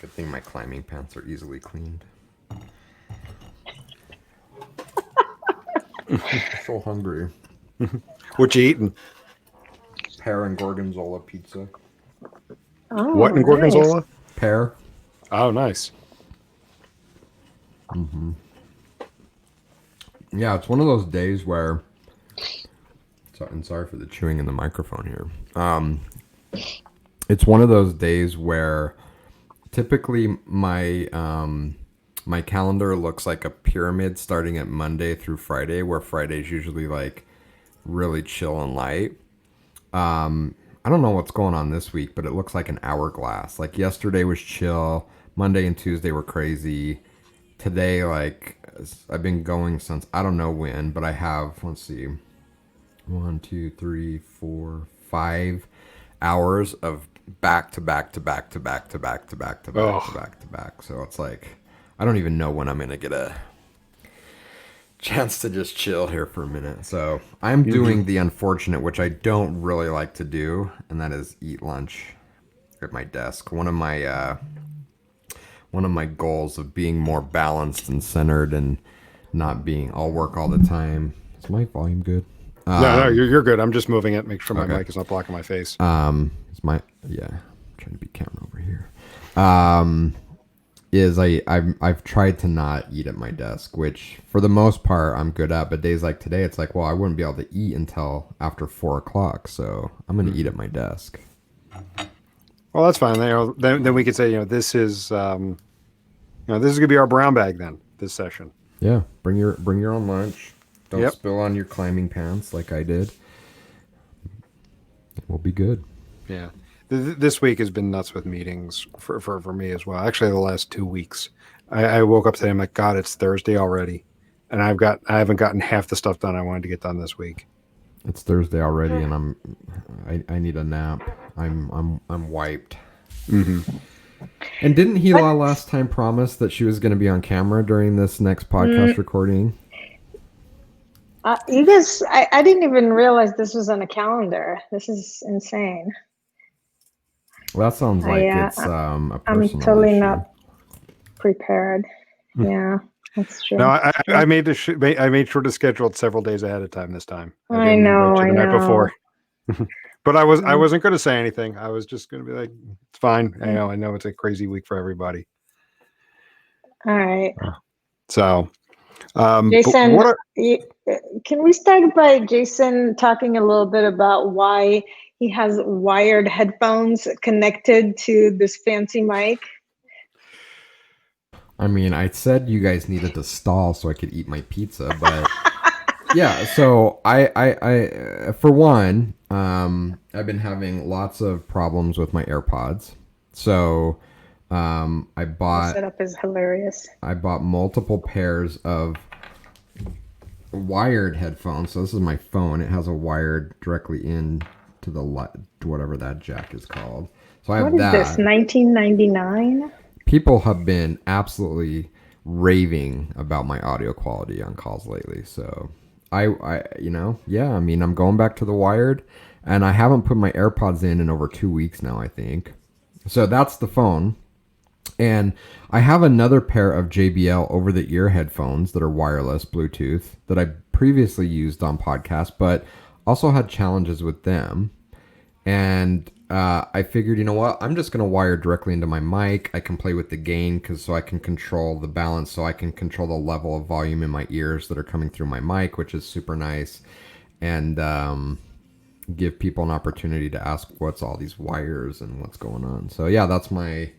Good thing my climbing pants are easily cleaned. So hungry. What you eating? Pear and gorgonzola pizza. Oh, What in nice. gorgonzola? Pear. Oh, nice. Yeah, it's one of those days where. And sorry for the chewing in the microphone here. It's one of those days where typically my calendar looks like a pyramid starting at Monday through Friday, where Friday's usually like really chill and light. I don't know what's going on this week, but it looks like an hourglass. Like yesterday was chill, Monday and Tuesday were crazy. Today, like I've been going since I don't know when, but I have, let's see, 1, 2, 3, 4, 5 hours of back to back to back to back to back to back to back to back to back. So it's like I don't even know when I'm gonna get a chance to just chill here for a minute. So I'm doing the unfortunate, which I don't really like to do, and that is eat lunch at my desk. One of my goals of being more balanced and centered and not being all work all the time. Is my volume good? No, you're good. I'm just moving it. Make sure my Okay. mic is not blocking my face. I'm trying to be camera over here. I've tried to not eat at my desk, which for the most part I'm good at, but days like today it's like, well, I wouldn't be able to eat until after 4 o'clock, so I'm gonna eat at my desk. Well, that's fine. Then we could say, this is this is gonna be our brown bag then, this session. Yeah, bring your own lunch. Don't Yep. spill on your climbing pants like I did. We'll be good. Yeah. This week has been nuts with meetings for me as well. Actually, the last 2 weeks. I woke up today, I'm like, God, it's Thursday already. And I haven't gotten half the stuff done I wanted to get done this week. It's Thursday already, and I need a nap. I'm wiped. Mm-hmm. And didn't Hila last time promise that she was going to be on camera during this next podcast recording? You guys, I didn't even realize this was on a calendar. This is insane. Well, that sounds like it's a I'm personal totally issue. not prepared. Yeah, that's true. No, I made sure to schedule it several days ahead of time this time. I know. The night before. But I wasn't going to say anything. I was just going to be like, it's fine. I know it's a crazy week for everybody. All right. So, Jason, can we start by Jason talking a little bit about why he has wired headphones connected to this fancy mic? I mean, I said you guys needed to stall so I could eat my pizza, but yeah. So I for one, I've been having lots of problems with my AirPods. So I bought. The setup is hilarious. I bought multiple pairs of wired headphones. So this is my phone. It has a wire directly in to the whatever that jack is called. So I have that. What is this? 1999? People have been absolutely raving about my audio quality on calls lately. So I mean, I'm going back to the wired, and I haven't put my AirPods in over 2 weeks now, I think. So that's the phone. And I have another pair of JBL over-the-ear headphones that are wireless Bluetooth that I previously used on podcasts, but also had challenges with them. And I figured, you know what? I'm just going to wire directly into my mic. I can play with the gain so I can control the balance, so I can control the level of volume in my ears that are coming through my mic, which is super nice. And give people an opportunity to ask what's all these wires and what's going on. So yeah, that's my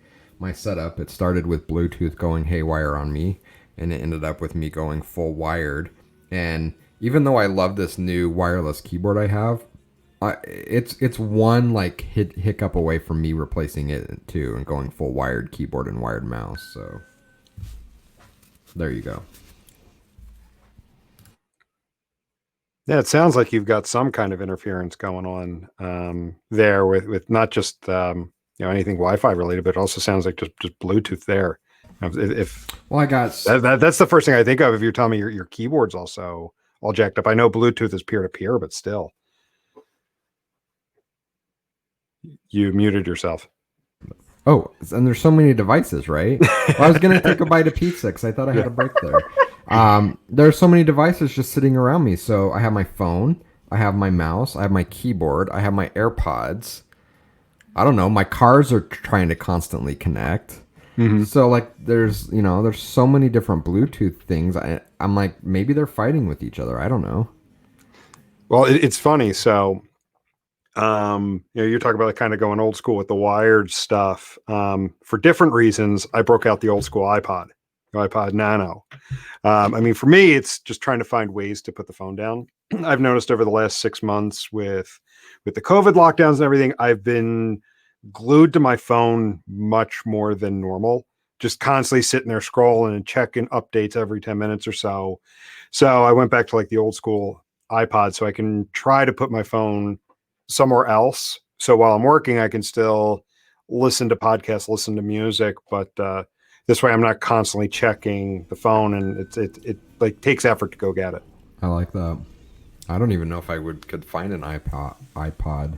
setup. It started with Bluetooth going haywire on me, and it ended up with me going full wired. And even though I love this new wireless keyboard I have, it's one like hiccup away from me replacing it too and going full wired keyboard and wired mouse. So there you go. Yeah, it sounds like you've got some kind of interference going on there with not just anything Wi-Fi related, but it also sounds like just Bluetooth there. Well, I got that's the first thing I think of if you're telling me your keyboard's also all jacked up. I know Bluetooth is peer-to-peer, but still. You muted yourself. Oh, and there's so many devices, right? Well, I was gonna take a bite of pizza because I thought I had a break there. There's so many devices just sitting around me. So I have my phone, I have my mouse, I have my keyboard, I have my AirPods. I don't know. My cars are trying to constantly connect. Mm-hmm. So like, there's so many different Bluetooth things. I'm like, maybe they're fighting with each other. I don't know. Well, it's funny. So, you're talking about like kind of going old school with the wired stuff. For different reasons, I broke out the old school iPod Nano. I mean, for me, it's just trying to find ways to put the phone down. I've noticed over the last 6 months with the COVID lockdowns and everything, I've been glued to my phone much more than normal. Just constantly sitting there scrolling and checking updates every 10 minutes or so. So I went back to like the old school iPod so I can try to put my phone somewhere else. So while I'm working, I can still listen to podcasts, listen to music, but this way I'm not constantly checking the phone, and it like takes effort to go get it. I like that. I don't even know if I could find an iPod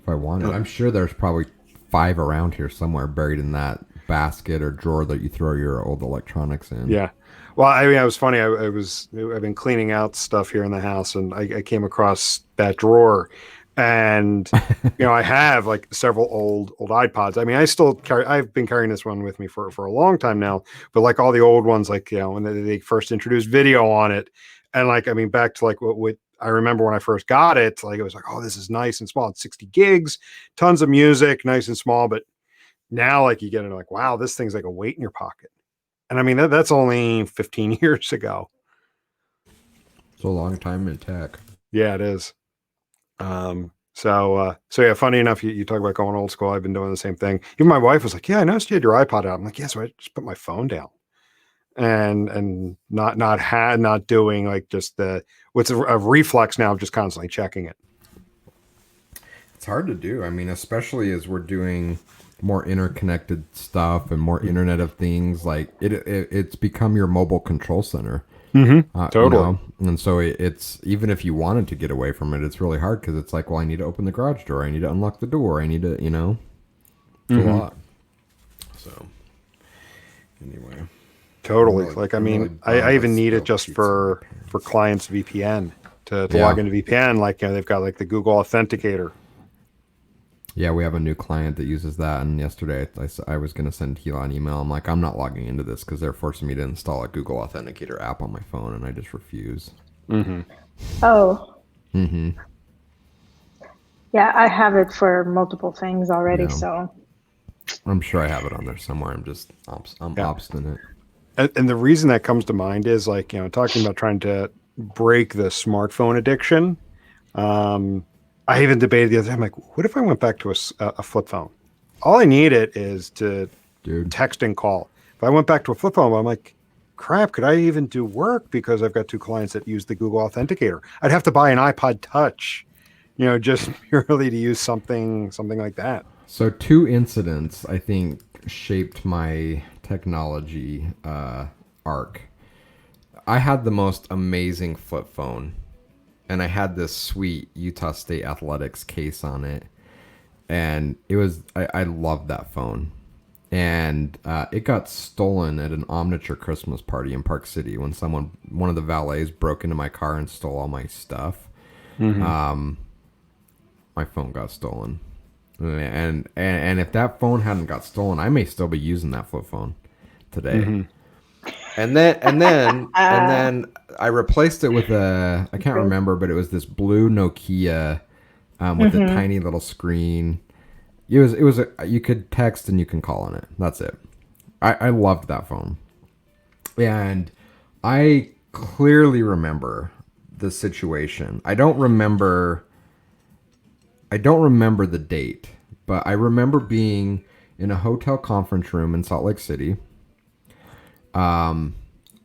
if I wanted. I'm sure there's probably 5 around here somewhere buried in that basket or drawer that you throw your old electronics in. Yeah. Well, I mean, it was funny. I've been cleaning out stuff here in the house, and I came across that drawer, and I have like several old iPods. I mean, I've been carrying this one with me for a long time now, but like all the old ones, like, when they first introduced video on it, and like, I mean, back to like what I remember when I first got it, like it was like, oh, this is nice and small. It's 60 gigs, tons of music, nice and small. But now, like, you get it, like, wow, this thing's like a weight in your pocket. And I mean, that's only 15 years ago. It's a long time in tech. Yeah, it is. So yeah, funny enough, you talk about going old school. I've been doing the same thing. Even my wife was like, yeah, I noticed you had your iPod out. I'm like, yeah, so I just put my phone down and not doing like just what's a reflex now of just constantly checking it. It's hard to do. I mean, especially as we're doing more interconnected stuff and more Internet of Things, like it's become your mobile control center. Mm-hmm. Totally. And so it's, even if you wanted to get away from it, it's really hard because it's like, well, I need to open the garage door, I need to unlock the door, I need to, it's a lot. So anyway, totally. Like, I mean, I even need it just for clients VPN to log into VPN. Like, they've got like the Google Authenticator. Yeah, we have a new client that uses that, and yesterday I was going to send Hila an email. I'm like, I'm not logging into this because they're forcing me to install a Google Authenticator app on my phone, and I just refuse. Mm-hmm. Oh. Mm-hmm. Yeah, I have it for multiple things already, so. I'm sure I have it on there somewhere. I'm just, I'm obstinate. And the reason that comes to mind is like, talking about trying to break the smartphone addiction. I even debated the other day. I'm like, what if I went back to a flip phone? All I need it is to text and call. If I went back to a flip phone, I'm like, crap, could I even do work? Because I've got 2 clients that use the Google Authenticator. I'd have to buy an iPod Touch, just purely to use something like that. So 2 incidents, I think, shaped my technology arc. I had the most amazing flip phone. And I had this sweet Utah State Athletics case on it. And it was, I loved that phone. And it got stolen at an Omniture Christmas party in Park City when one of the valets broke into my car and stole all my stuff. Mm-hmm. My phone got stolen. And if that phone hadn't got stolen, I may still be using that flip phone today. Mm-hmm. And then I replaced it with I can't remember, but it was this blue Nokia with a tiny little screen. It was you could text and you can call on it. That's it. I loved that phone. And I clearly remember the situation. I don't remember the date, but I remember being in a hotel conference room in Salt Lake City.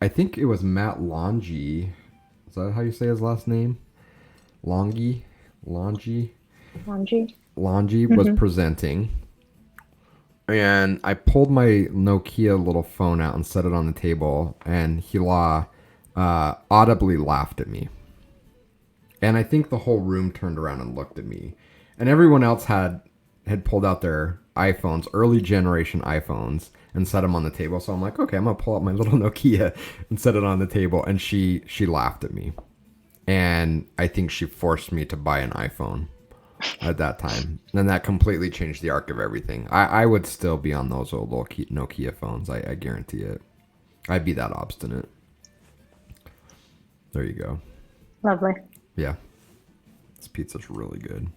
I think it was Matt Longy. Is that how you say his last name? Longy was presenting. And I pulled my Nokia little phone out and set it on the table, and Hila audibly laughed at me. And I think the whole room turned around and looked at me. And everyone else had pulled out their iPhones, early generation iPhones, and set them on the table. So I'm like, okay, I'm gonna pull out my little Nokia and set it on the table. And she laughed at me, and I think she forced me to buy an iPhone at that time. And that completely changed the arc of everything. I would still be on those old little Nokia phones. I guarantee it. I'd be that obstinate. There you go. Lovely. Yeah. This pizza's really good.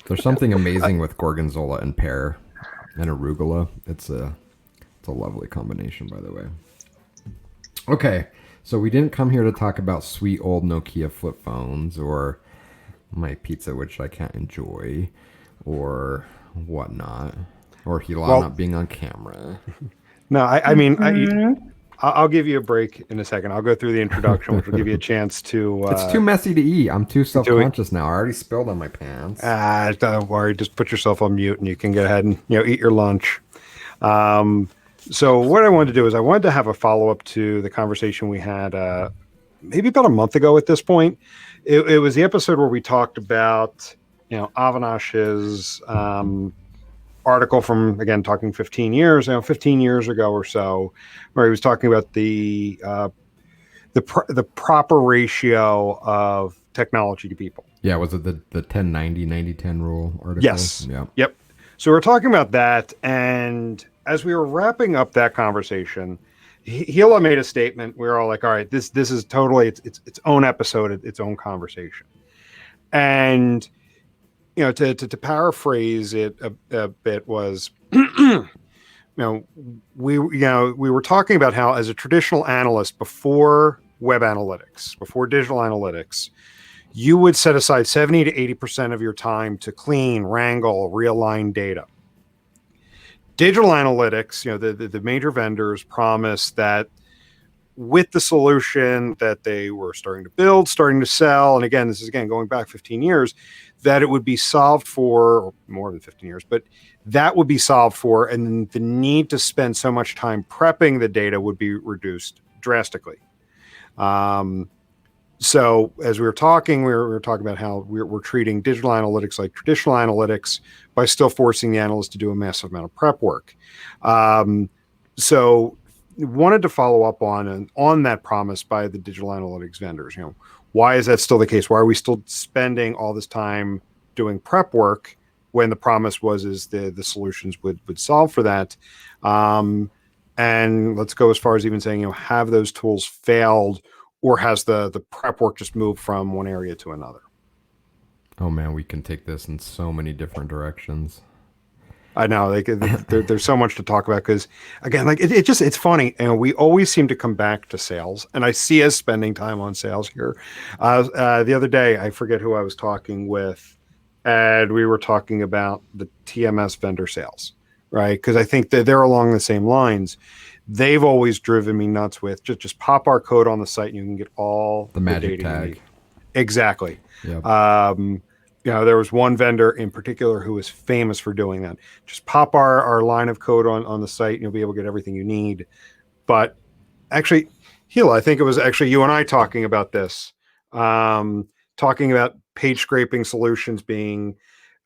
There's something amazing with gorgonzola and pear and arugula. It's a lovely combination, by the way. Okay, so we didn't come here to talk about sweet old Nokia flip phones or my pizza, which I can't enjoy, or whatnot, or Hila not being on camera. No, I mean, I'll give you a break in a second. I'll go through the introduction, which will give you a chance to... it's too messy to eat. I'm too self-conscious now. I already spilled on my pants. Don't worry. Just put yourself on mute and you can go ahead and eat your lunch. So what I wanted to do is I wanted to have a follow-up to the conversation we had maybe about a month ago at this point. It was the episode where we talked about Avinash's article from, again, talking 15 years ago or so, where he was talking about the proper ratio of technology to people. Yeah, was it the 10-90, 90-10 rule article? Yes. Yeah. Yep. So we're talking about that, and as we were wrapping up that conversation, Hila made a statement. We were all like, all right, this is totally its own episode, its own conversation. And to paraphrase it a bit was, we were talking about how as a traditional analyst before web analytics, before digital analytics, you would set aside 70 to 80% of your time to clean, wrangle, realign data. Digital analytics, the major vendors promised that with the solution that they were starting to build, starting to sell, and again, this is going back 15 years, that it would be solved for, or more than 15 years, but that would be solved for, and the need to spend so much time prepping the data would be reduced drastically. So as we were talking, we were talking about how we're treating digital analytics like traditional analytics by still forcing the analyst to do a massive amount of prep work. So wanted to follow up on that promise by the digital analytics vendors. Why is that still the case? Why are we still spending all this time doing prep work when the promise is the solutions would solve for that? And let's go as far as even saying, have those tools failed, or has the prep work just moved from one area to another? Oh man, we can take this in so many different directions. I know there's so much to talk about because, again, it's funny, and we always seem to come back to sales, and I see us spending time on sales here. The other day, I forget who I was talking with, and we were talking about the TMS vendor sales, right? Because I think that they're along the same lines. They've always driven me nuts with just pop our code on the site and you can get all the magic data tag. you need. Exactly. Yep. There was one vendor in particular who was famous for doing that. Just pop our line of code on the site and you'll be able to get everything you need. But actually, Hila, I think it was actually you and I talking about this, talking about page scraping solutions being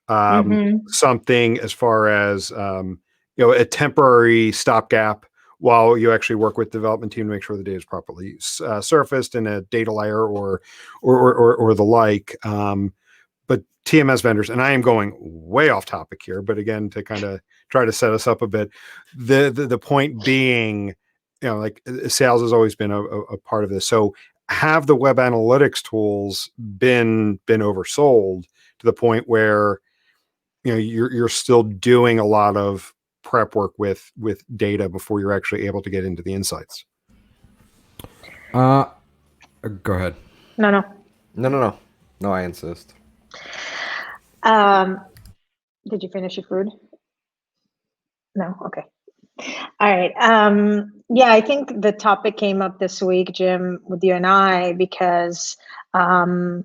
something as far as a temporary stopgap while you actually work with the development team to make sure the data is properly surfaced in a data layer or the like. But TMS vendors, and I am going way off topic here, but again, to kind of try to set us up a bit, the point being, sales has always been a part of this. So have the web analytics tools been oversold to the point where you're still doing a lot of prep work with data before you're actually able to get into the insights? Go ahead. No, I insist. Did you finish your food? No? Okay. All right. Yeah, I think the topic came up this week, Jim, with you and I, because I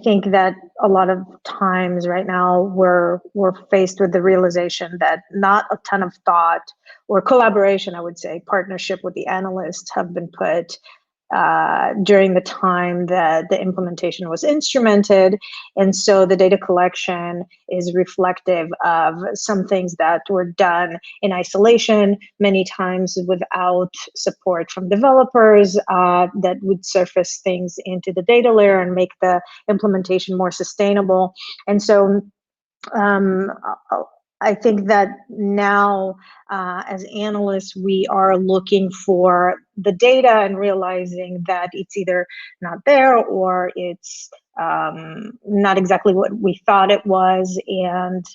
think that a lot of times right now we're faced with the realization that not a ton of thought or collaboration, I would say, partnership with the analysts have been put during the time that the implementation was instrumented. And so the data collection is reflective of some things that were done in isolation, many times without support from developers, that would surface things into the data layer and make the implementation more sustainable. And so I think that now, as analysts, we are looking for the data and realizing that it's either not there or it's not exactly what we thought it was. And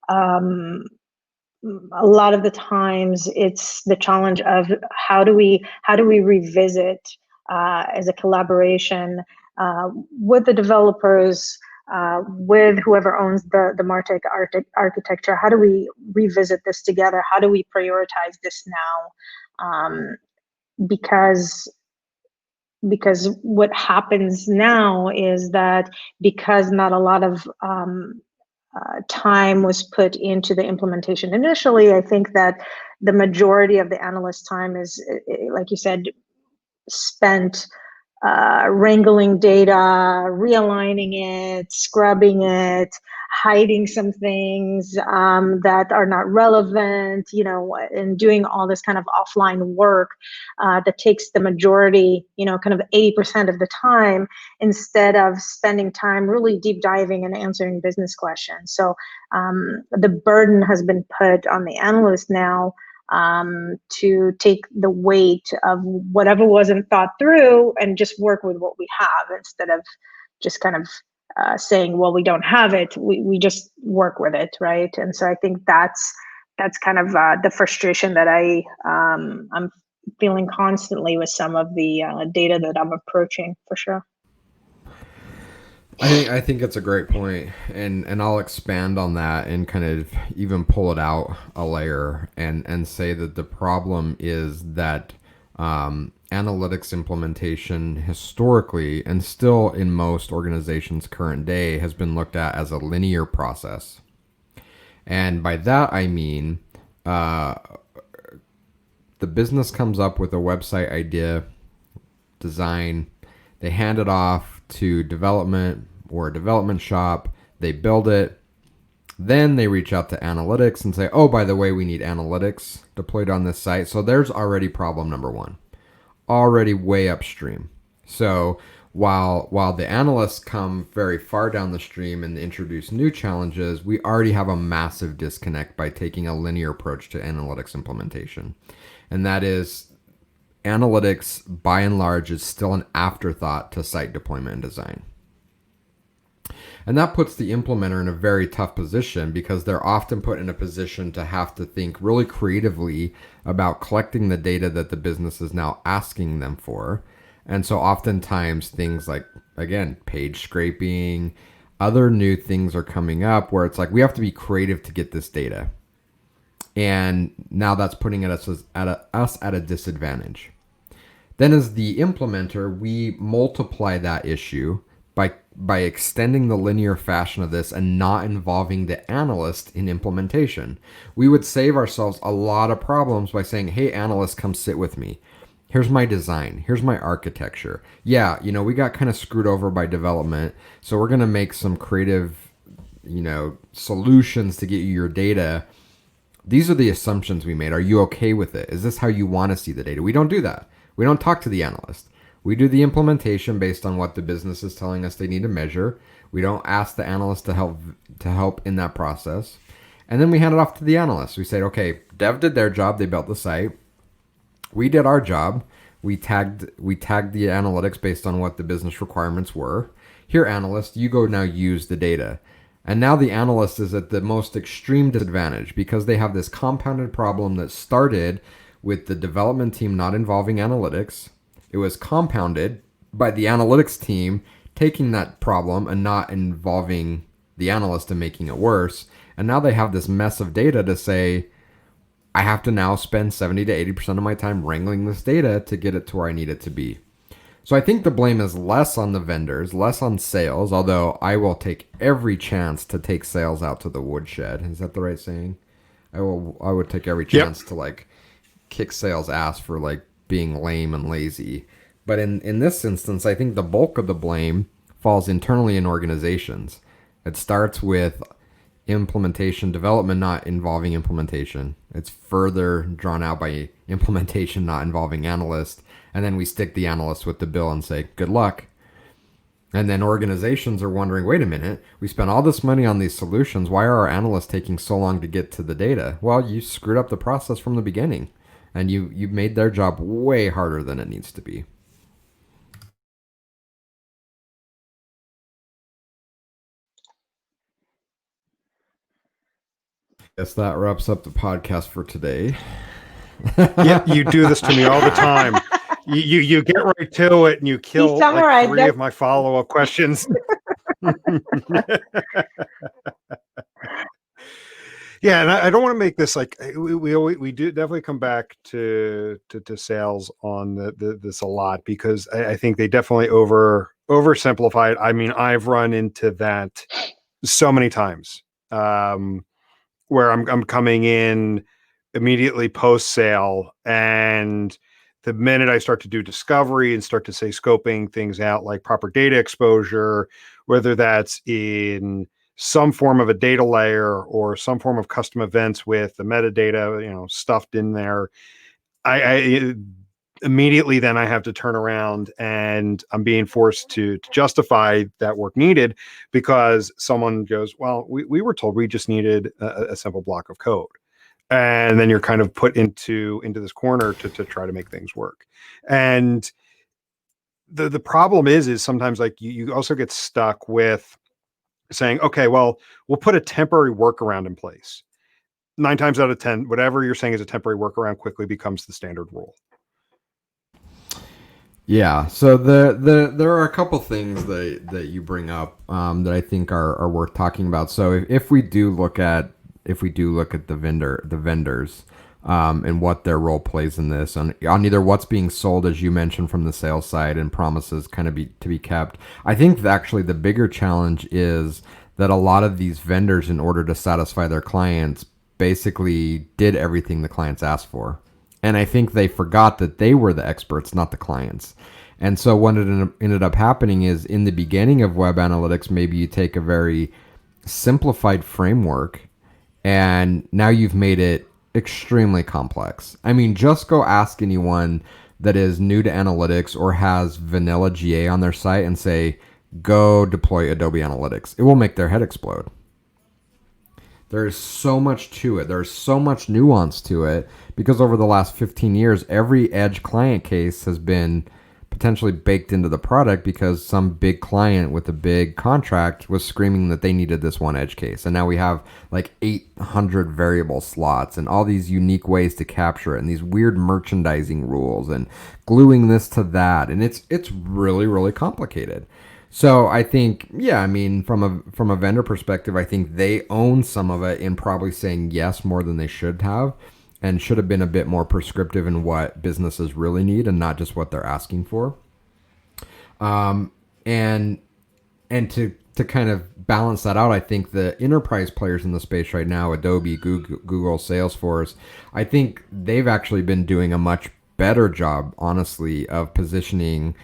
a lot of the times it's the challenge of how do we revisit as a collaboration with the developers, with whoever owns the MarTech architecture. How do we revisit this together? How do we prioritize this now? Because what happens now is that because not a lot of time was put into the implementation initially, I think that the majority of the analyst time is, like you said, spent wrangling data, realigning it, scrubbing it, hiding some things that are not relevant, and doing all this kind of offline work that takes the majority, kind of 80% of the time, instead of spending time really deep diving and answering business questions. So the burden has been put on the analyst now to take the weight of whatever wasn't thought through and just work with what we have, instead of just kind of saying, well, we don't have it. We just work with it, right? And so I think that's kind of the frustration that I'm feeling constantly with some of the data that I'm approaching, for sure. I think it's a great point, and I'll expand on that and kind of even pull it out a layer and say that the problem is that analytics implementation historically, and still in most organizations current day, has been looked at as a linear process. And by that I mean the business comes up with a website idea, design, they hand it off to development or a development shop, they build it, then they reach out to analytics and say, oh, by the way, we need analytics deployed on this site. So there's already problem number one, already way upstream. So while the analysts come very far down the stream and introduce new challenges, we already have a massive disconnect by taking a linear approach to analytics implementation. And that is, analytics by and large is still an afterthought to site deployment and design. And that puts the implementer in a very tough position, because they're often put in a position to have to think really creatively about collecting the data that the business is now asking them for. And so oftentimes things like, again, page scraping, other new things are coming up where it's like, we have to be creative to get this data. And now that's putting us at a disadvantage. Then as the implementer, we multiply that issue by extending the linear fashion of this and not involving the analyst in implementation. We would save ourselves a lot of problems by saying, hey, analyst, come sit with me. Here's my design. Here's my architecture. Yeah, we got kind of screwed over by development, so we're going to make some creative, solutions to get you your data. These are the assumptions we made. Are you okay with it? Is this how you want to see the data? We don't do that. We don't talk to the analyst. We do the implementation based on what the business is telling us they need to measure. We don't ask the analyst to help in that process. And then we hand it off to the analyst. We say, okay, dev did their job. They built the site. We did our job. We tagged the analytics based on what the business requirements were. Here, analyst, you go now use the data. And now the analyst is at the most extreme disadvantage, because they have this compounded problem that started with the development team not involving analytics. It was compounded by the analytics team taking that problem and not involving the analyst and making it worse. And now they have this mess of data to say, I have to now spend 70 to 80% of my time wrangling this data to get it to where I need it to be. So I think the blame is less on the vendors, less on sales, although I will take every chance to take sales out to the woodshed. Is that the right saying? I would take every chance to kick sales ass for being lame and lazy. But in this instance, I think the bulk of the blame falls internally in organizations. It starts with implementation development not involving implementation. It's further drawn out by implementation not involving analyst. And then we stick the analyst with the bill and say, good luck. And then organizations are wondering, wait a minute, we spent all this money on these solutions. Why are our analysts taking so long to get to the data? Well, you screwed up the process from the beginning, and you made their job way harder than it needs to be. Guess that wraps up the podcast for today. Yeah, you do this to me all the time. You get right to it and you kill like 3 of my follow-up questions. Yeah, and I don't want to make this like we do definitely come back to sales on this a lot, because I think they definitely oversimplify it. I mean, I've run into that so many times, where I'm coming in immediately post sale, and the minute I start to do discovery and start to say scoping things out like proper data exposure, whether that's in some form of a data layer or some form of custom events with the metadata, stuffed in there, I immediately then I have to turn around and I'm being forced to justify that work needed, because someone goes, well, we were told we just needed a simple block of code. And then you're kind of put into this corner to try to make things work. And the problem is sometimes like you also get stuck with saying, okay, well, we'll put a temporary workaround in place. 9 times out of 10, whatever you're saying is a temporary workaround quickly becomes the standard rule. Yeah, so there are a couple things that you bring up that I think are worth talking about. So if we do look at the vendors and what their role plays in this on either what's being sold, as you mentioned, from the sales side, and promises kind of to be kept, I think actually the bigger challenge is that a lot of these vendors, in order to satisfy their clients, basically did everything the clients asked for. And I think they forgot that they were the experts, not the clients. And so what ended up happening is, in the beginning of web analytics, maybe you take a very simplified framework and now you've made it extremely complex. I mean, just go ask anyone that is new to analytics or has vanilla GA on their site and say, go deploy Adobe Analytics. It will make their head explode. There's so much to it. There's so much nuance to it, because over the last 15 years, every edge client case has been potentially baked into the product, because some big client with a big contract was screaming that they needed this one edge case. And now we have like 800 variable slots and all these unique ways to capture it, and these weird merchandising rules and gluing this to that. And it's really, really complicated. So I think, yeah, I mean, from a vendor perspective, I think they own some of it in probably saying yes more than they should have, and should have been a bit more prescriptive in what businesses really need and not just what they're asking for. And to kind of balance that out, I think the enterprise players in the space right now, Adobe, Google, Salesforce, I think they've actually been doing a much better job, honestly, of positioning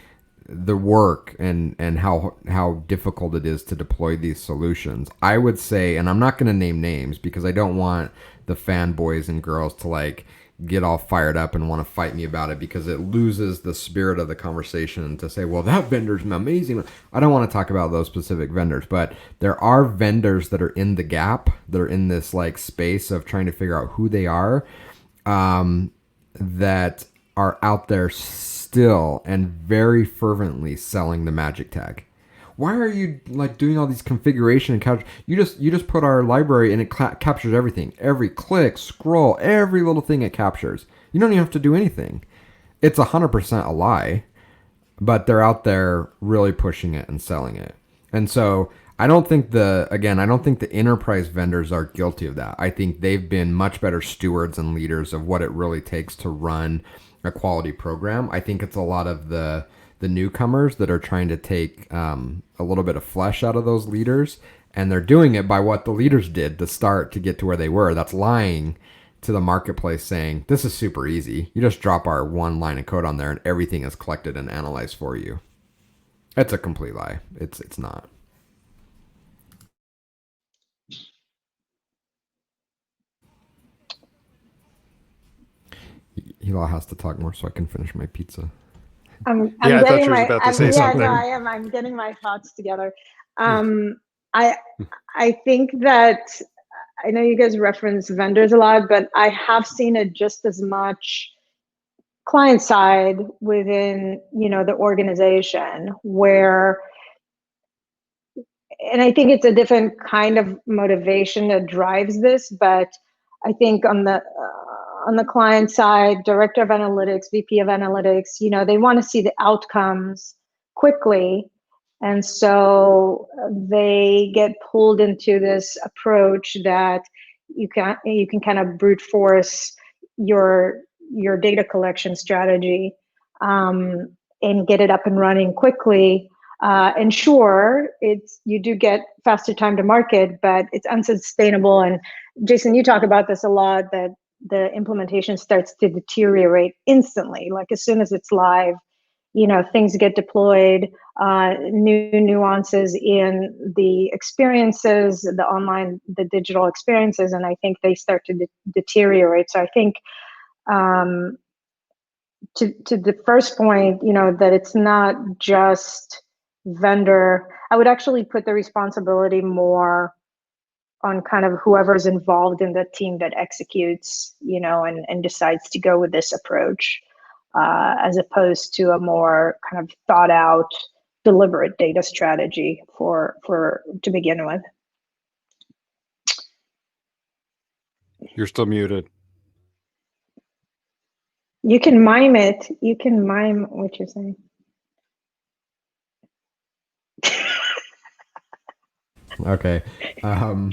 the work and how difficult it is to deploy these solutions. I would say, and I'm not going to name names because I don't want the fanboys and girls to like get all fired up and want to fight me about it, because it loses the spirit of the conversation to say, well, that vendor's amazing. I don't want to talk about those specific vendors, but there are vendors that are in the gap, that are in this like space of trying to figure out who they are, that are out there still and very fervently selling the magic tag. Why are you like doing all these configuration and capture? You just put our library and it captures everything. Every click, scroll, every little thing it captures. You don't even have to do anything. It's 100% a lie, but they're out there really pushing it and selling it. And so I don't think the enterprise vendors are guilty of that. I think they've been much better stewards and leaders of what it really takes to run a quality program. I think it's a lot of the newcomers that are trying to take a little bit of flesh out of those leaders, and they're doing it by what the leaders did to start to get to where they were. That's lying to the marketplace saying, this is super easy. You just drop our one line of code on there and everything is collected and analyzed for you. It's a complete lie. It's not. Hila has to talk more so I can finish my pizza. I'm Yeah, I thought getting she was my, about to say yeah, something. no, I am. I'm getting my thoughts together. I I think that I know you guys reference vendors a lot, but I have seen it just as much client side within, the organization where, and I think it's a different kind of motivation that drives this, but I think on the client side, director of analytics, VP of analytics, they want to see the outcomes quickly, and so they get pulled into this approach that you can kind of brute force your data collection strategy, and get it up and running quickly. And sure, you do get faster time to market, but it's unsustainable. And Jason, you talk about this a lot, that the implementation starts to deteriorate instantly. Like as soon as it's live, things get deployed, new nuances in the experiences, the digital experiences, and I think they start to deteriorate. So I think, to the first point, that it's not just vendor. I would actually put the responsibility more on kind of whoever's involved in the team that executes, and decides to go with this approach, as opposed to a more kind of thought out, deliberate data strategy for to begin with. You're still muted. You can mime it. You can mime what you're saying. Okay. I'm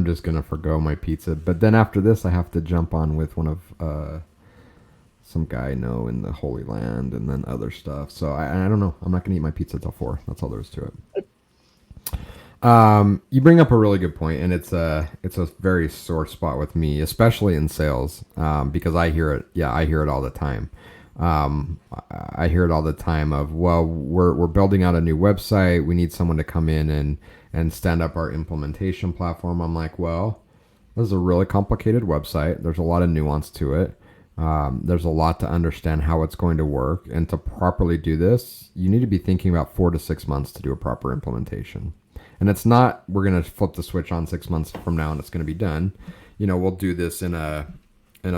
just going to forgo my pizza. But then after this, I have to jump on with one of some guy I know in the Holy Land and then other stuff. So I don't know. I'm not going to eat my pizza till 4. That's all there is to it. You bring up a really good point, and it's a very sore spot with me, especially in sales, because I hear it. Yeah, I hear it all the time. I hear it all the time of, well, we're building out a new website. We need someone to come in and stand up our implementation platform. I'm like, well, this is a really complicated website. There's a lot of nuance to it. There's a lot to understand how it's going to work, and to properly do this, you need to be thinking about 4 to 6 months to do a proper implementation. And it's not, we're going to flip the switch on 6 months from now and it's going to be done. We'll do this in a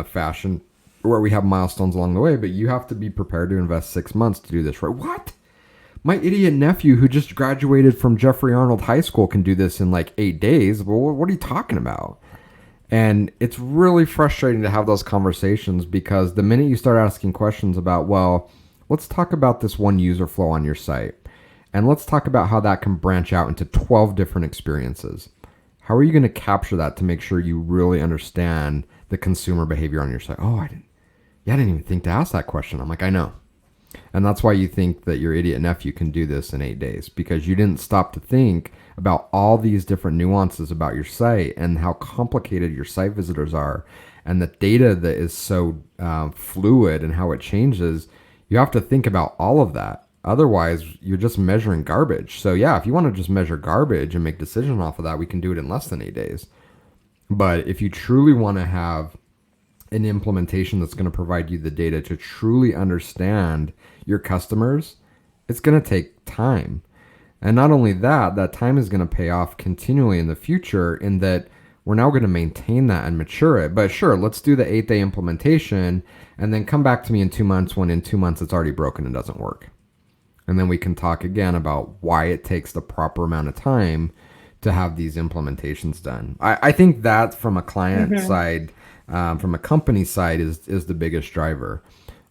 fashion where we have milestones along the way, but you have to be prepared to invest 6 months to do this, right? What? My idiot nephew who just graduated from Jeffrey Arnold High School can do this in like 8 days. Well, what are you talking about? And it's really frustrating to have those conversations, because the minute you start asking questions about, well, let's talk about this one user flow on your site, and let's talk about how that can branch out into 12 different experiences. How are you going to capture that to make sure you really understand the consumer behavior on your site? Oh, I didn't even think to ask that question. I'm like, I know. And that's why you think that your idiot nephew can do this in 8 days, because you didn't stop to think about all these different nuances about your site and how complicated your site visitors are, and the data that is so fluid and how it changes. You have to think about all of that. Otherwise, you're just measuring garbage. So yeah, if you want to just measure garbage and make decisions off of that, we can do it in less than 8 days. But if you truly want to have an implementation that's going to provide you the data to truly understand your customers, it's going to take time. And not only that, that time is going to pay off continually in the future, in that we're now going to maintain that and mature it. But sure, let's do the 8-day implementation and then come back to me in 2 months when in 2 months it's already broken and doesn't work. And then we can talk again about why it takes the proper amount of time to have these implementations done. I think that from a client side, from a company side, is the biggest driver.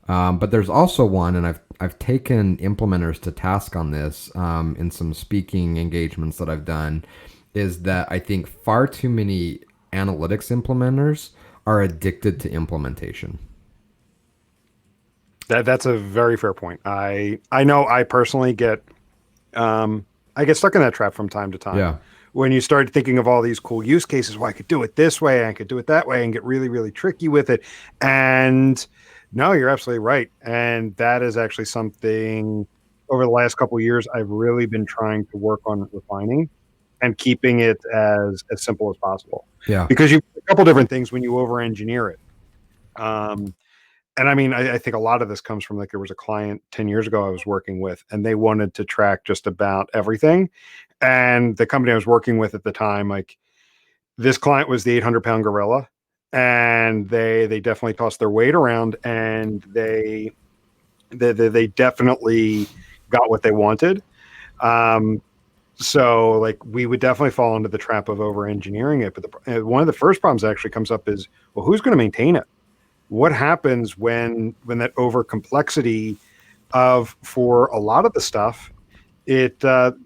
But there's also one, and I've taken implementers to task on this in some speaking engagements that I've done, is that I think far too many analytics implementers are addicted to implementation. That's a very fair point. I know I personally get I get stuck in that trap from time to time. Yeah. when you start thinking of all these cool use cases, well, I could do it this way, I could do it that way, and get really, really tricky with it. And no, you're absolutely right. And that is actually something over the last couple of years I've really been trying to work on refining and keeping it as simple as possible. Yeah. Because you a couple different things when you over engineer it. And I mean, I think a lot of this comes from, like, there was a client 10 years ago I was working with, and they wanted to track just about everything. And the company I was working with at the time, like, this client was the 800-pound gorilla, and they definitely tossed their weight around, and they definitely got what they wanted. So, like, we would definitely fall into the trap of over engineering it. But one of the first problems that actually comes up is, well, who's going to maintain it? What happens when that over complexity of, for a lot of the stuff, they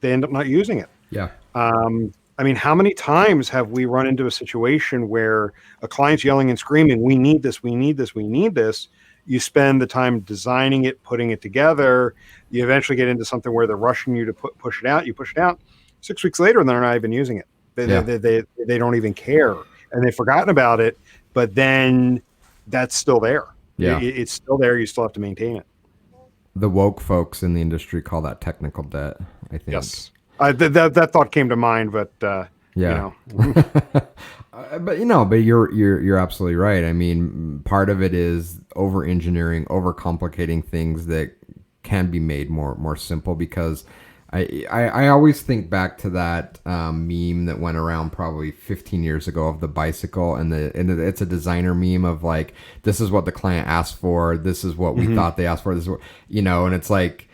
end up not using it. Yeah. I mean, how many times have we run into a situation where a client's yelling and screaming, we need this, we need this, we need this. You spend the time designing it, putting it together. You eventually get into something where they're rushing you to push it out. You push it out. 6 weeks later, and they're not even using it. They don't even care, and they've forgotten about it. But then that's still there. Yeah. It's still there. You still have to maintain it. The woke folks in the industry call that technical debt, I think. Yes. That thought came to mind, but yeah. you know. But you're absolutely right. I mean, part of it is over engineering, over complicating things that can be made more simple, because I always think back to that meme that went around probably 15 years ago of the bicycle, and it's a designer meme of, like, this is what the client asked for, this is what we thought they asked for, this is what, and it's like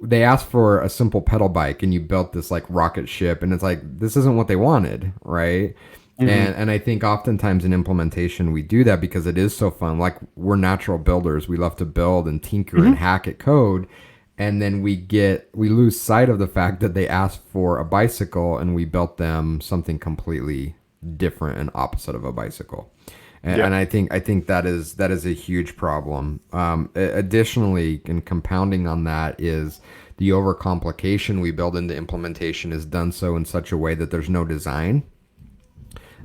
they asked for a simple pedal bike and you built this, like, rocket ship, and it's like, this isn't what they wanted, right? And I think oftentimes in implementation we do that because it is so fun. Like, we're natural builders, we love to build and tinker and hack at code. And then we lose sight of the fact that they asked for a bicycle and we built them something completely different and opposite of a bicycle. And I think that is a huge problem. Additionally, and compounding on that, is the overcomplication we build into implementation is done so in such a way that there's no design.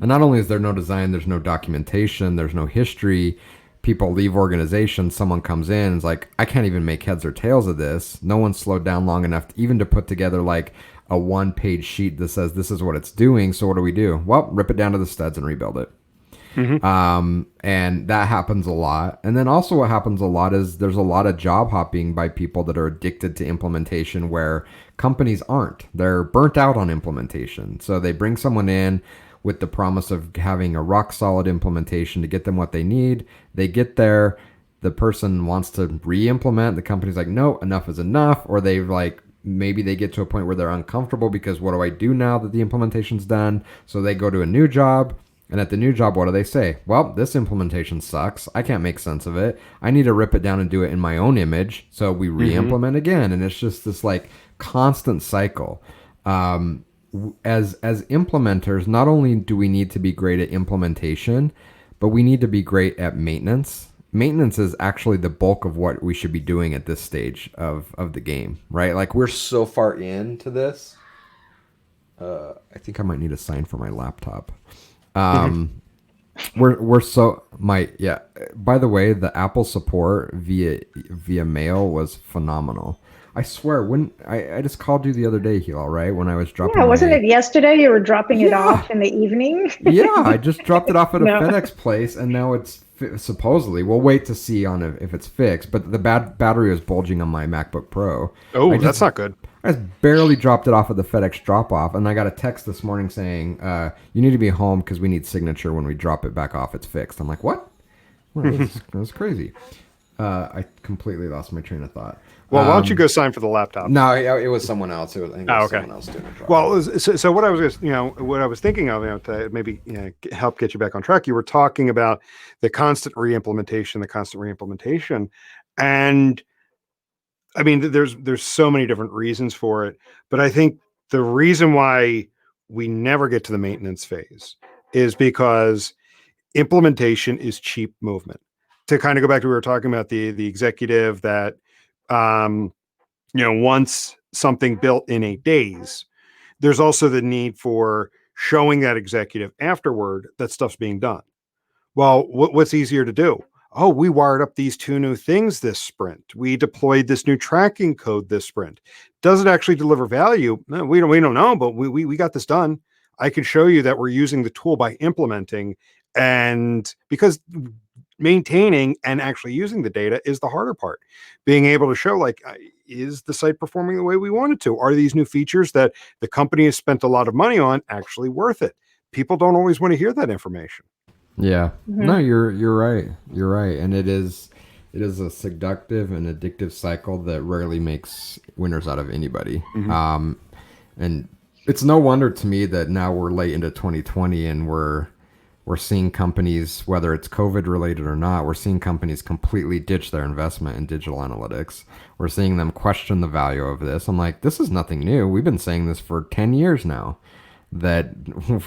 And not only is there no design, there's no documentation, there's no history. People leave organizations, someone comes in and is like, I can't even make heads or tails of this. No one slowed down long enough even to put together, like, a 1-page sheet that says this is what it's doing. So what do? Well, rip it down to the studs and rebuild it. And that happens a lot. And then also what happens a lot is there's a lot of job hopping by people that are addicted to implementation, where companies aren't. They're burnt out on implementation. So they bring someone in with the promise of having a rock solid implementation to get them what they need. They get there, the person wants to re-implement. The company's like, no, enough is enough. Or maybe they get to a point where they're uncomfortable because what do I do now that the implementation's done? So they go to a new job. And at the new job, what do they say? Well, this implementation sucks. I can't make sense of it. I need to rip it down and do it in my own image. So we re-implement again. And it's just this, like, constant cycle. As implementers, not only do we need to be great at implementation, but we need to be great at maintenance. Maintenance is actually the bulk of what we should be doing at this stage of the game, right? Like, we're so far into this. I think I might need a sign for my laptop. We're so by the way, the Apple support via mail was phenomenal. I swear, when I just called you the other day, Hilal, right? When I was dropping. Yeah, wasn't it yesterday you were dropping it off in the evening? Yeah, I just dropped it off at a FedEx place, and now it's supposedly. We'll wait to see on if it's fixed. But the battery was bulging on my MacBook Pro. Oh, that's not good. I just barely dropped it off at the FedEx drop-off, and I got a text this morning saying, you need to be home because we need signature when we drop it back off. It's fixed. I'm like, what? Well, that's crazy. I completely lost my train of thought. Well, why don't you go sign for the laptop? No, it was someone else. Someone else doing it. Well, so what I was, what I was thinking of, to maybe help get you back on track. You were talking about the constant re-implementation, and I mean, there's so many different reasons for it, but I think the reason why we never get to the maintenance phase is because implementation is cheap movement. To kind of go back to what we were talking about, the executive that wants something built in 8 days, there's also the need for showing that executive afterward that stuff's being done. Well, what's easier to do? Oh, we wired up these 2 new things this sprint. We deployed this new tracking code this sprint. Does it actually deliver value? No, we don't know, but we got this done. I can show you that we're using the tool by implementing, and because maintaining and actually using the data is the harder part. Being able to show, like, is the site performing the way we want it to? Are these new features that the company has spent a lot of money on actually worth it? People don't always want to hear that information. Yeah. Mhm. No, you're right. You're right. And it is a seductive and addictive cycle that rarely makes winners out of anybody. Mhm. And it's no wonder to me that now we're late into 2020 and we're seeing companies, whether it's COVID related or not, we're seeing companies completely ditch their investment in digital analytics. We're seeing them question the value of this. I'm like, this is nothing new. We've been saying this for 10 years now, that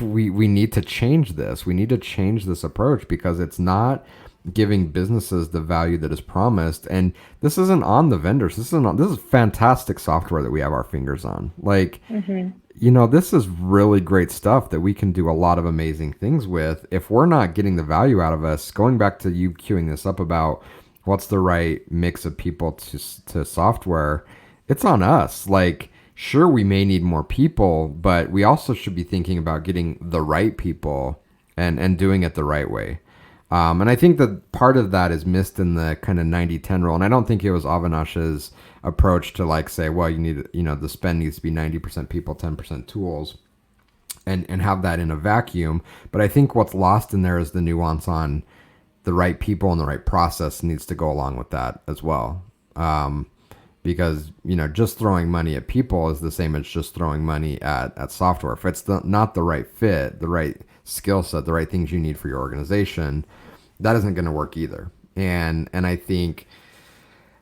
we need to change this. We need to change this approach because it's not giving businesses the value that is promised. And this isn't on the vendors. This is fantastic software that we have our fingers on. Like, Mhm. this is really great stuff that we can do a lot of amazing things with. If we're not getting the value out of us, going back to you queuing this up about what's the right mix of people to software, it's on us. Like, sure, we may need more people, but we also should be thinking about getting the right people and doing it the right way. And I think that part of that is missed in the kind of 90-10 rule. And I don't think it was Avinash's approach to like say, well, the spend needs to be 90% people, 10% tools, and have that in a vacuum. But I think what's lost in there is the nuance on the right people and the right process needs to go along with that as well. Because, just throwing money at people is the same as just throwing money at software. If it's not the right fit, the right skill set, the right things you need for your organization, that isn't going to work either. And I think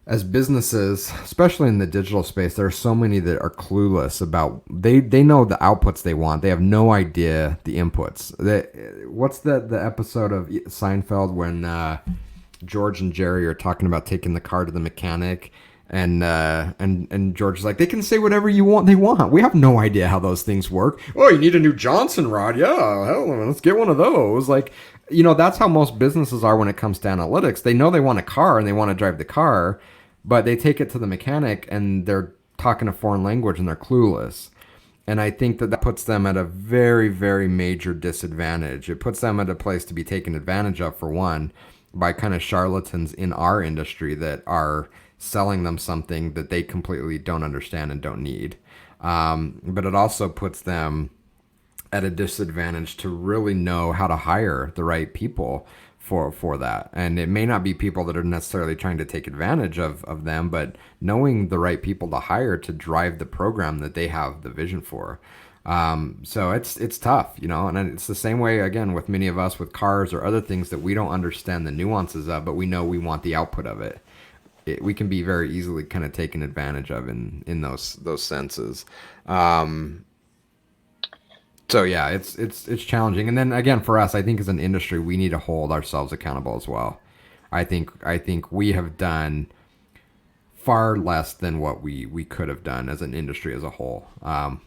as businesses, especially in the digital space, there are so many that are clueless about, they know the outputs they want. They have no idea the inputs. What's the episode of Seinfeld when George and Jerry are talking about taking the car to the mechanic, and George is like, they can say whatever they want. We have no idea how those things work. Oh, you need a new Johnson rod? Yeah, hell, let's get one of those. Like, that's how most businesses are when it comes to analytics. They know they want a car and they want to drive the car, but they take it to the mechanic and they're talking a foreign language and they're clueless. And I think that puts them at a very, very major disadvantage. It puts them at a place to be taken advantage of, for one, by kind of charlatans in our industry that are selling them something that they completely don't understand and don't need. But it also puts them at a disadvantage to really know how to hire the right people for that. And it may not be people that are necessarily trying to take advantage of them, but knowing the right people to hire to drive the program that they have the vision for. So it's tough, and it's the same way, again, with many of us with cars or other things that we don't understand the nuances of, but we know we want the output of it. We can be very easily kind of taken advantage of in those senses. So yeah, it's challenging. And then again, for us, I think as an industry, we need to hold ourselves accountable as well. I think we have done far less than what we could have done as an industry as a whole.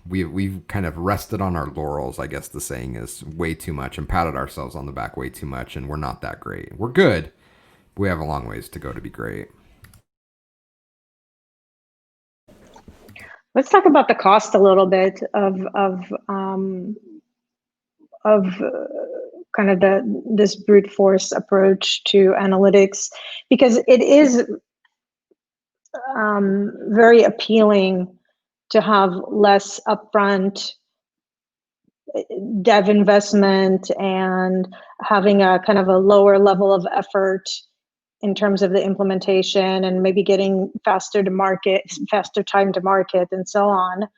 We've kind of rested on our laurels, I guess the saying is, way too much, and patted ourselves on the back way too much, and we're not that great. We're good, but we have a long ways to go to be great. Let's talk about the cost a little bit of kind of this brute force approach to analytics, because it is very appealing to have less upfront dev investment and having a kind of a lower level of effort in terms of the implementation and maybe getting faster time to market and so on.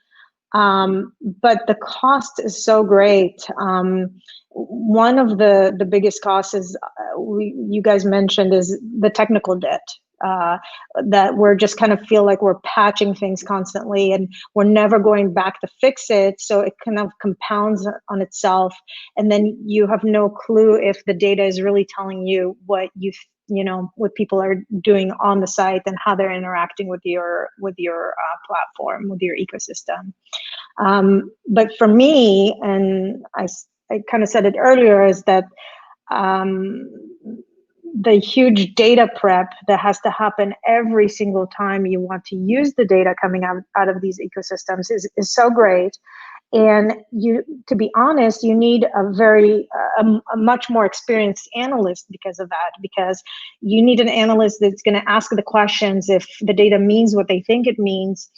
But the cost is so great. One of the biggest costs is you guys mentioned is the technical debt. That we're just kind of feel like we're patching things constantly and we're never going back to fix it. So it kind of compounds on itself. And then you have no clue if the data is really telling you what what people are doing on the site and how they're interacting with your platform, with your ecosystem. But for me, and I kind of said it earlier, is that um, the huge data prep that has to happen every single time you want to use the data coming out of these ecosystems is so great. And to be honest, you need a much more experienced analyst because of that, because you need an analyst that's going to ask the questions if the data means what they think it means,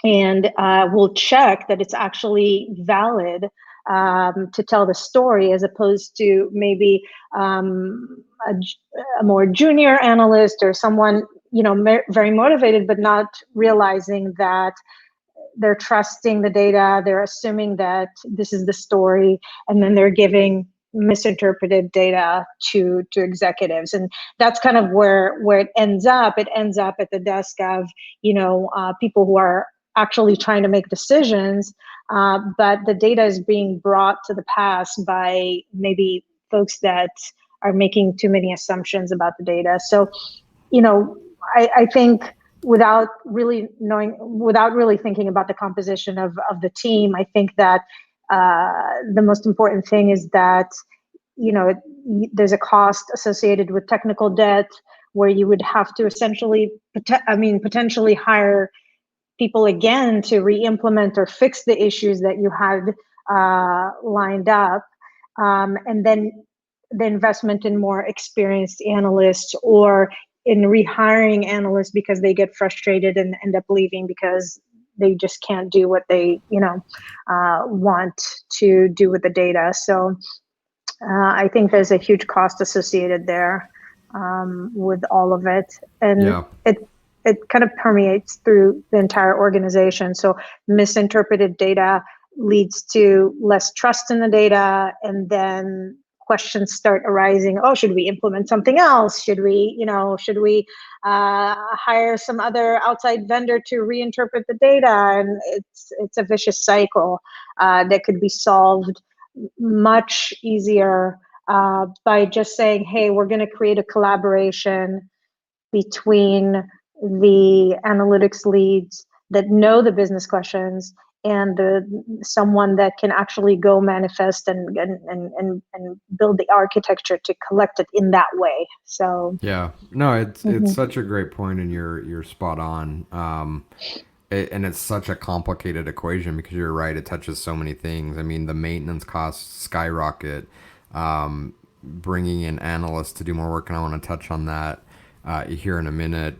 and will check that it's actually valid to tell the story, as opposed to maybe a more junior analyst or someone very motivated, but not realizing that they're trusting the data, they're assuming that this is the story, and then they're giving misinterpreted data to executives. And that's kind of where it ends up. It ends up at the desk of people who are actually trying to make decisions, but the data is being brought to the pass by maybe folks that are making too many assumptions about the data. So I think without really thinking about the composition of the team, I think that the most important thing is that there's a cost associated with technical debt, where you would have to essentially potentially hire people again to re-implement or fix the issues that you had lined up, and then the investment in more experienced analysts, or in rehiring analysts because they get frustrated and end up leaving because they just can't do what they want to do with the data. So I think there's a huge cost associated there with all of it, and it kind of permeates through the entire organization. So misinterpreted data leads to less trust in the data, and then questions start arising. Oh, should we implement something else? Should we hire some other outside vendor to reinterpret the data? And it's a vicious cycle that could be solved much easier by just saying, hey, we're going to create a collaboration between the analytics leads that know the business questions and someone that can actually go manifest and build the architecture to collect it in that way. So yeah, no, it's such a great point, and you're spot on. And it's such a complicated equation, because you're right, it touches so many things. I mean, the maintenance costs skyrocket. Bringing in analysts to do more work, and I want to touch on that here in a minute.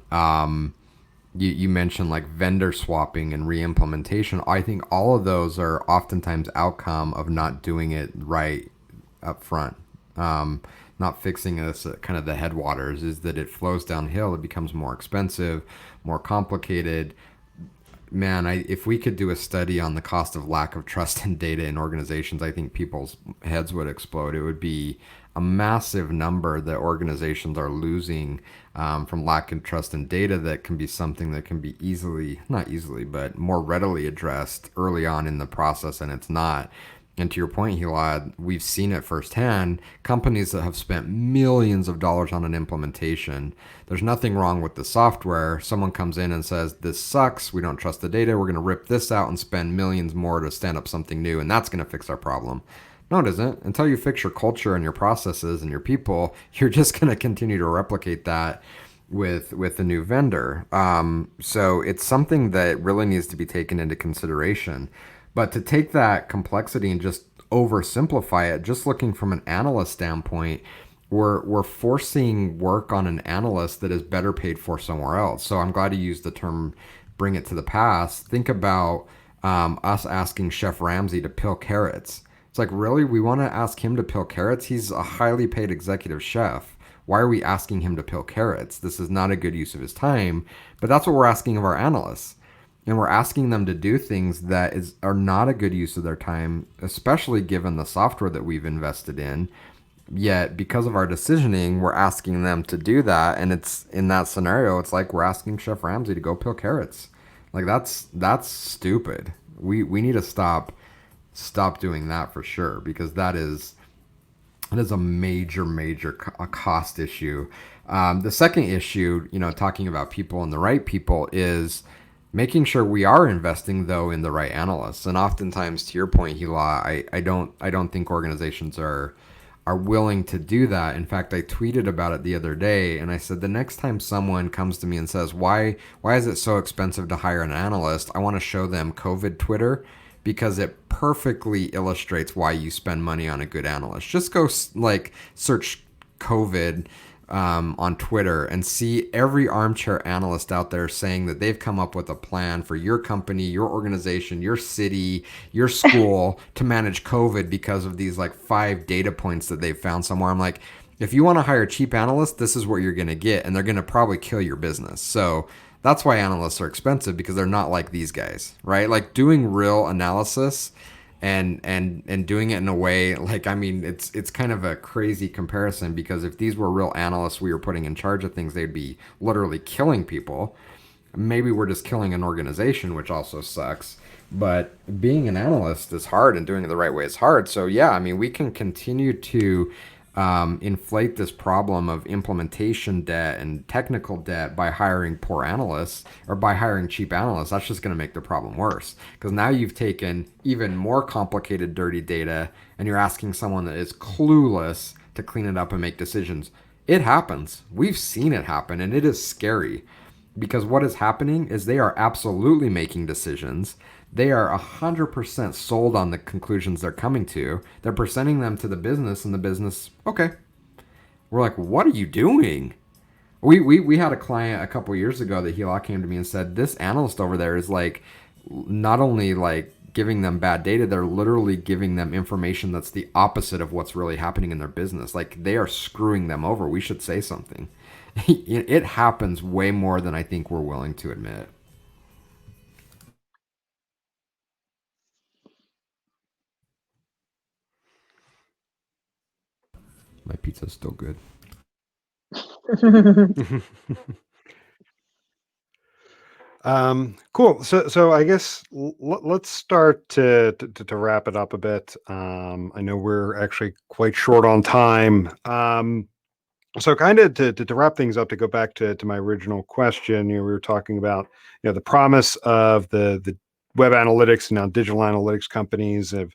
You mentioned like vendor swapping and re-implementation. I think all of those are oftentimes outcome of not doing it right up front. Not fixing this kind of the headwaters, is that it flows downhill. It becomes more expensive, more complicated. Man, if we could do a study on the cost of lack of trust in data in organizations, I think people's heads would explode. It would be a massive number that organizations are losing from lack of trust in data. That can be something that can be not easily, but more readily addressed early on in the process, and it's not. And to your point, Gilad, we've seen it firsthand. Companies that have spent millions of dollars on an implementation, there's nothing wrong with the software. Someone comes in and says, this sucks, we don't trust the data, we're going to rip this out and spend millions more to stand up something new, and that's going to fix our problem. No, it isn't. Until you fix your culture and your processes and your people, you're just going to continue to replicate that with a new vendor. So it's something that really needs to be taken into consideration. But to take that complexity and just oversimplify it, just looking from an analyst standpoint, we're forcing work on an analyst that is better paid for somewhere else. So I'm glad you used the term bring it to the past. Think about us asking Chef Ramsay to peel carrots. It's like, really? We want to ask him to peel carrots? He's a highly paid executive chef. Why are we asking him to peel carrots? This is not a good use of his time. But that's what we're asking of our analysts. And we're asking them to do things that are not a good use of their time, especially given the software that we've invested in. Yet, because of our decisioning, we're asking them to do that. And it's in that scenario, it's like we're asking Chef Ramsay to go peel carrots. Like, that's stupid. We need to stop doing that for sure, because that is It is a major cost issue. The second issue, talking about people and the right people, is making sure we are investing though in the right analysts. And oftentimes, to your point, Hila, I don't think organizations are willing to do that. In fact, I tweeted about it the other day, and I said the next time someone comes to me and says, "Why is it so expensive to hire an analyst?" I want to show them COVID Twitter, because it perfectly illustrates why you spend money on a good analyst. Just go like search COVID on Twitter and see every armchair analyst out there saying that they've come up with a plan for your company, your organization, your city, your school to manage COVID because of these like 5 data points that they've found somewhere. I'm like, if you want to hire cheap analysts, this is what you're going to get, and they're going to probably kill your business. So that's why analysts are expensive, because they're not like these guys, right? Like doing real analysis and doing it in a way, like, I mean, it's kind of a crazy comparison, because if these were real analysts we were putting in charge of things, they'd be literally killing people. Maybe we're just killing an organization, which also sucks. But being an analyst is hard, and doing it the right way is hard. So yeah, I mean, we can continue to inflate this problem of implementation debt and technical debt by hiring poor analysts, or by hiring cheap analysts. That's just going to make the problem worse, because now you've taken even more complicated, dirty data, and you're asking someone that is clueless to clean it up and make decisions. It happens. We've seen it happen, and it is scary, because what is happening is they are absolutely making decisions. They are 100% sold on the conclusions they're coming to. They're presenting them to the business, and the business, okay. We're like, what are you doing? We had a client a couple years ago that Hila came to me and said, this analyst over there is like, not only like giving them bad data, they're literally giving them information that's the opposite of what's really happening in their business. Like, they are screwing them over. We should say something. It happens way more than I think we're willing to admit. My pizza's still good. Cool. So I guess let's start to wrap it up a bit. I know we're actually quite short on time. So kind of to wrap things up, to go back to my original question, we were talking about, the promise of the web analytics and now digital analytics companies of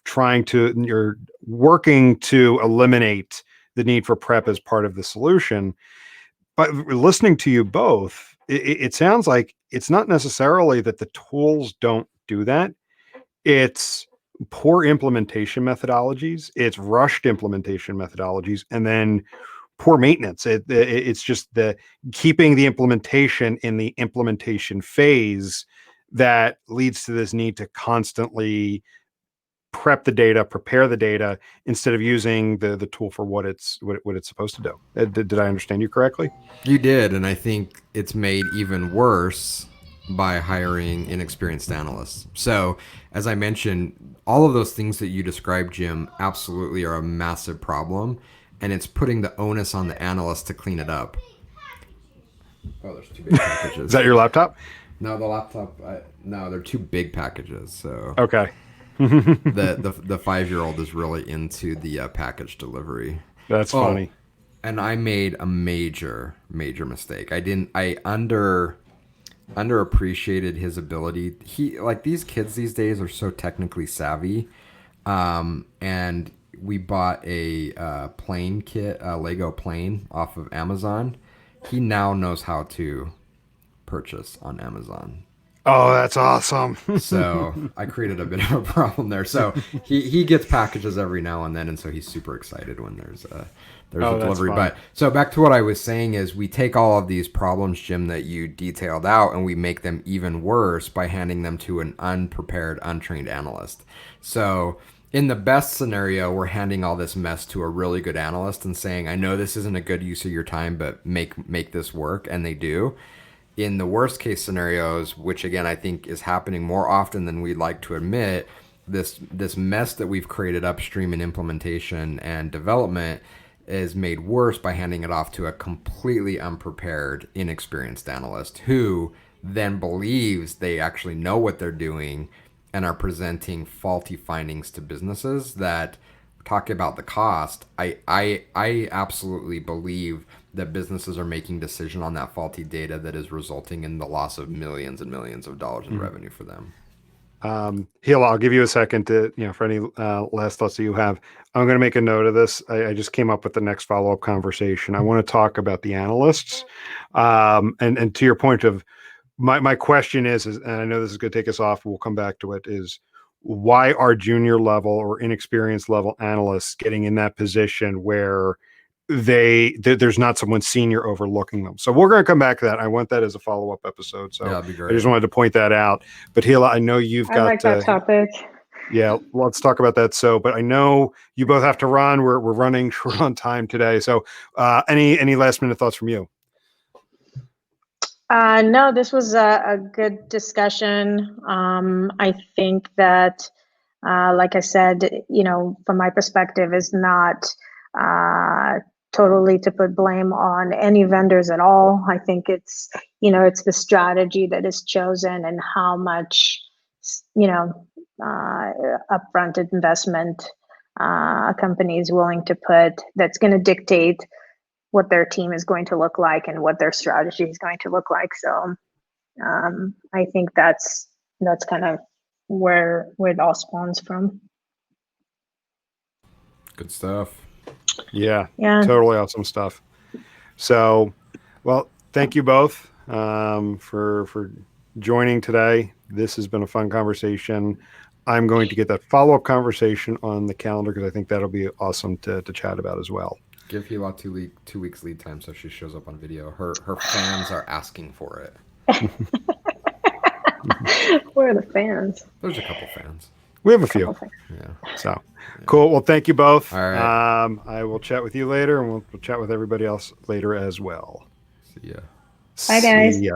trying to, you're working to eliminate the need for prep as part of the solution. But listening to you both, it sounds like it's not necessarily that the tools don't do that. It's poor implementation methodologies, it's rushed implementation methodologies, and then poor maintenance. It's just the keeping the implementation in the implementation phase that leads to this need to constantly prep the data, prepare the data, instead of using the tool for what it's supposed to do. Did I understand you correctly? You did, and I think it's made even worse by hiring inexperienced analysts. So, as I mentioned, all of those things that you described, Jim, absolutely are a massive problem, and it's putting the onus on the analyst to clean it up. Oh, there's 2 big packages. Is that your laptop? No, the laptop. No, they're 2 big packages. So Okay. the 5-year-old is really into the package delivery. That's funny. And I made a major mistake. I underappreciated his ability. He, like, these kids these days are so technically savvy. And we bought a plane kit, a Lego plane off of Amazon. He now knows how to purchase on Amazon. Oh, that's awesome. So I created a bit of a problem there. So he gets packages every now and then, and so he's super excited when there's a delivery. But so back to what I was saying is, we take all of these problems, Jim, that you detailed out, and we make them even worse by handing them to an unprepared, untrained analyst. So in the best scenario, we're handing all this mess to a really good analyst and saying, I know this isn't a good use of your time, but make this work, and they do. In the worst case scenarios, which again I think is happening more often than we'd like to admit, this mess that we've created upstream in implementation and development is made worse by handing it off to a completely unprepared, inexperienced analyst who then believes they actually know what they're doing and are presenting faulty findings to businesses that talking about the cost, I absolutely believe that businesses are making decision on that faulty data that is resulting in the loss of millions and millions of dollars in revenue for them. Hill, I'll give you a second to, for any last thoughts that you have. I'm going to make a note of this. I just came up with the next follow-up conversation. I want to talk about the analysts. And to your point of my question is, and I know this is going to take us off, we'll come back to it, is why are junior level or inexperienced level analysts getting in that position where there's not someone senior overlooking them? So we're going to come back to that. I want that as a follow-up episode. So Yeah, that'd be I great. just wanted to point that out. But Hila, I know you've I got like that topic. yeah, let's talk about that. So, but I know you both have to run. We're running short on time today. So, any last minute thoughts from you? No, this was a good discussion. I think that, like I said, from my perspective, is not totally to put blame on any vendors at all. I think it's the strategy that is chosen and how much, upfront investment a company is willing to put that's going to dictate what their team is going to look like and what their strategy is going to look like. So I think that's kind of where it all spawns from. Good stuff. Yeah, totally awesome stuff. So, well, thank you both for joining today. This has been a fun conversation. I'm going to get that follow-up conversation on the calendar because I think that'll be awesome to chat about as well. Give Hila 2 weeks lead time so she shows up on video. Her fans are asking for it. Where are the fans? There's a couple fans. We have a few. Yeah. So cool. Well, thank you both. All right. I will chat with you later, and we'll chat with everybody else later as well. See ya. Bye, guys. See ya.